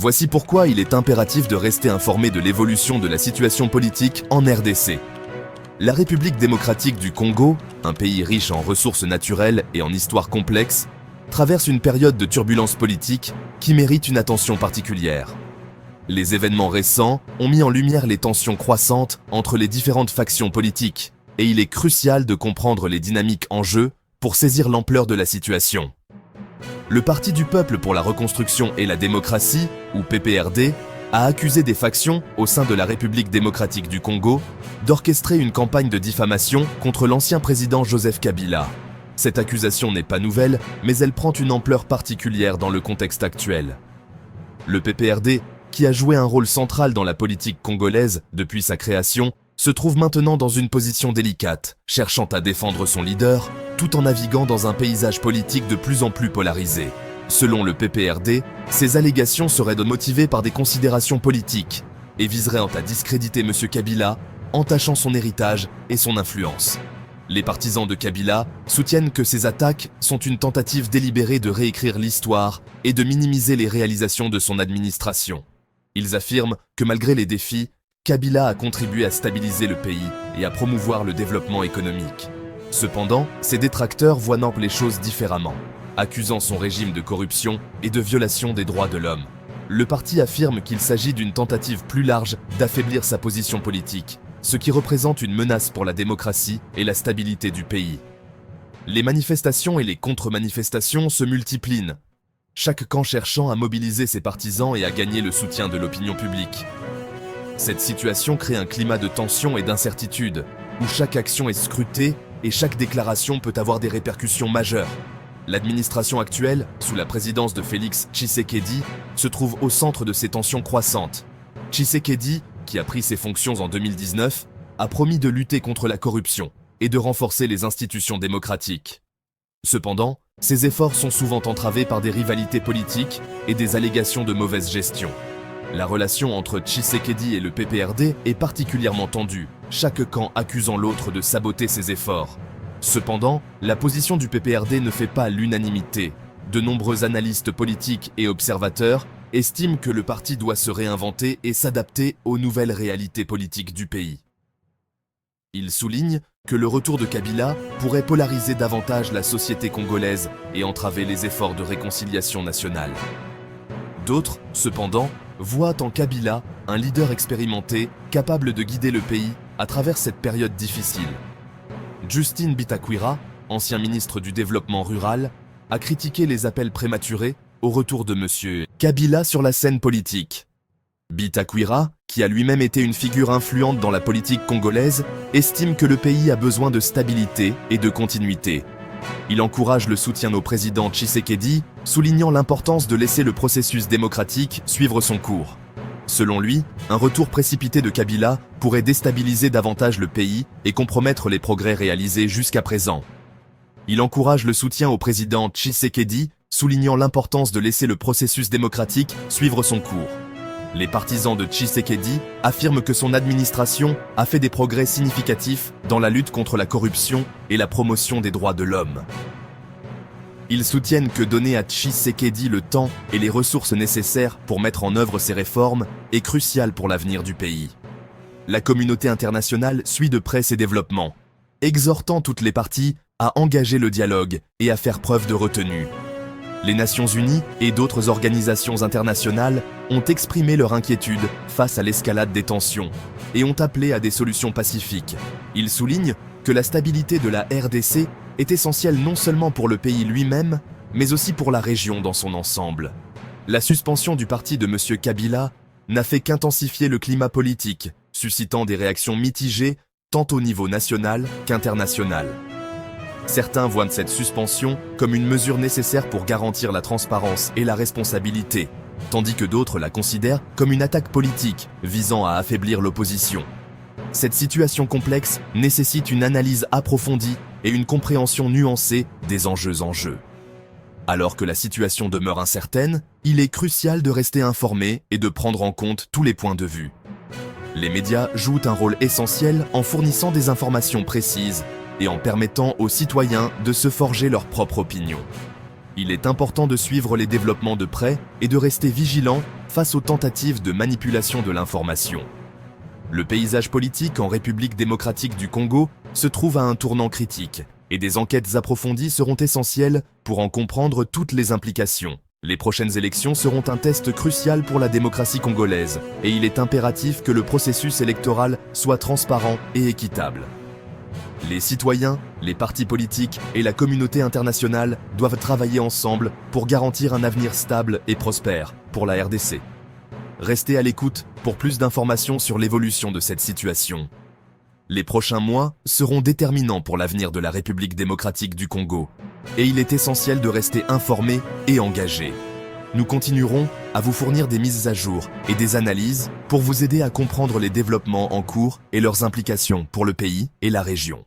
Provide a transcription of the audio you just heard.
Voici pourquoi il est impératif de rester informé de l'évolution de la situation politique en RDC. La République démocratique du Congo, un pays riche en ressources naturelles et en histoire complexe, traverse une période de turbulence politique qui mérite une attention particulière. Les événements récents ont mis en lumière les tensions croissantes entre les différentes factions politiques, et il est crucial de comprendre les dynamiques en jeu pour saisir l'ampleur de la situation. Le Parti du peuple pour la reconstruction et la démocratie, ou PPRD, a accusé des factions au sein de la République démocratique du Congo d'orchestrer une campagne de diffamation contre l'ancien président Joseph Kabila. Cette accusation n'est pas nouvelle, mais elle prend une ampleur particulière dans le contexte actuel. Le PPRD, qui a joué un rôle central dans la politique congolaise depuis sa création, se trouve maintenant dans une position délicate, cherchant à défendre son leader, tout en naviguant dans un paysage politique de plus en plus polarisé. Selon le PPRD, ces allégations seraient motivées par des considérations politiques et viseraient à discréditer M. Kabila, entachant son héritage et son influence. Les partisans de Kabila soutiennent que ces attaques sont une tentative délibérée de réécrire l'histoire et de minimiser les réalisations de son administration. Ils affirment que malgré les défis, Kabila a contribué à stabiliser le pays et à promouvoir le développement économique. Cependant, ses détracteurs voient les choses différemment, accusant son régime de corruption et de violation des droits de l'homme. Le parti affirme qu'il s'agit d'une tentative plus large d'affaiblir sa position politique, ce qui représente une menace pour la démocratie et la stabilité du pays. Les manifestations et les contre-manifestations se multiplient, chaque camp cherchant à mobiliser ses partisans et à gagner le soutien de l'opinion publique. Cette situation crée un climat de tension et d'incertitude, où chaque action est scrutée et chaque déclaration peut avoir des répercussions majeures. L'administration actuelle, sous la présidence de Félix Tshisekedi, se trouve au centre de ces tensions croissantes. Tshisekedi, qui a pris ses fonctions en 2019, a promis de lutter contre la corruption et de renforcer les institutions démocratiques. Cependant, ces efforts sont souvent entravés par des rivalités politiques et des allégations de mauvaise gestion. La relation entre Tshisekedi et le PPRD est particulièrement tendue, chaque camp accusant l'autre de saboter ses efforts. Cependant, la position du PPRD ne fait pas l'unanimité. De nombreux analystes politiques et observateurs estiment que le parti doit se réinventer et s'adapter aux nouvelles réalités politiques du pays. Ils soulignent que le retour de Kabila pourrait polariser davantage la société congolaise et entraver les efforts de réconciliation nationale. D'autres, cependant, voient en Kabila un leader expérimenté capable de guider le pays à travers cette période difficile. Justin Bitakwira, ancien ministre du Développement rural, a critiqué les appels prématurés au retour de M. Kabila sur la scène politique. Bitakwira, qui a lui-même été une figure influente dans la politique congolaise, estime que le pays a besoin de stabilité et de continuité. Il encourage le soutien au président Tshisekedi, soulignant l'importance de laisser le processus démocratique suivre son cours. Selon lui, un retour précipité de Kabila pourrait déstabiliser davantage le pays et compromettre les progrès réalisés jusqu'à présent. Il encourage le soutien au président Tshisekedi, soulignant l'importance de laisser le processus démocratique suivre son cours. Les partisans de Tshisekedi affirment que son administration a fait des progrès significatifs dans la lutte contre la corruption et la promotion des droits de l'homme. Ils soutiennent que donner à Tshisekedi le temps et les ressources nécessaires pour mettre en œuvre ces réformes est crucial pour l'avenir du pays. La communauté internationale suit de près ces développements, exhortant toutes les parties à engager le dialogue et à faire preuve de retenue. Les Nations Unies et d'autres organisations internationales ont exprimé leur inquiétude face à l'escalade des tensions et ont appelé à des solutions pacifiques. Ils soulignent que la stabilité de la RDC est essentielle non seulement pour le pays lui-même, mais aussi pour la région dans son ensemble. La suspension du parti de M. Kabila n'a fait qu'intensifier le climat politique, suscitant des réactions mitigées tant au niveau national qu'international. Certains voient cette suspension comme une mesure nécessaire pour garantir la transparence et la responsabilité, tandis que d'autres la considèrent comme une attaque politique visant à affaiblir l'opposition. Cette situation complexe nécessite une analyse approfondie et une compréhension nuancée des enjeux en jeu. Alors que la situation demeure incertaine, il est crucial de rester informé et de prendre en compte tous les points de vue. Les médias jouent un rôle essentiel en fournissant des informations précises et en permettant aux citoyens de se forger leur propre opinion. Il est important de suivre les développements de près et de rester vigilant face aux tentatives de manipulation de l'information. Le paysage politique en République démocratique du Congo se trouve à un tournant critique et des enquêtes approfondies seront essentielles pour en comprendre toutes les implications. Les prochaines élections seront un test crucial pour la démocratie congolaise et il est impératif que le processus électoral soit transparent et équitable. Les citoyens, les partis politiques et la communauté internationale doivent travailler ensemble pour garantir un avenir stable et prospère pour la RDC. Restez à l'écoute pour plus d'informations sur l'évolution de cette situation. Les prochains mois seront déterminants pour l'avenir de la République démocratique du Congo et il est essentiel de rester informé et engagé. Nous continuerons à vous fournir des mises à jour et des analyses pour vous aider à comprendre les développements en cours et leurs implications pour le pays et la région.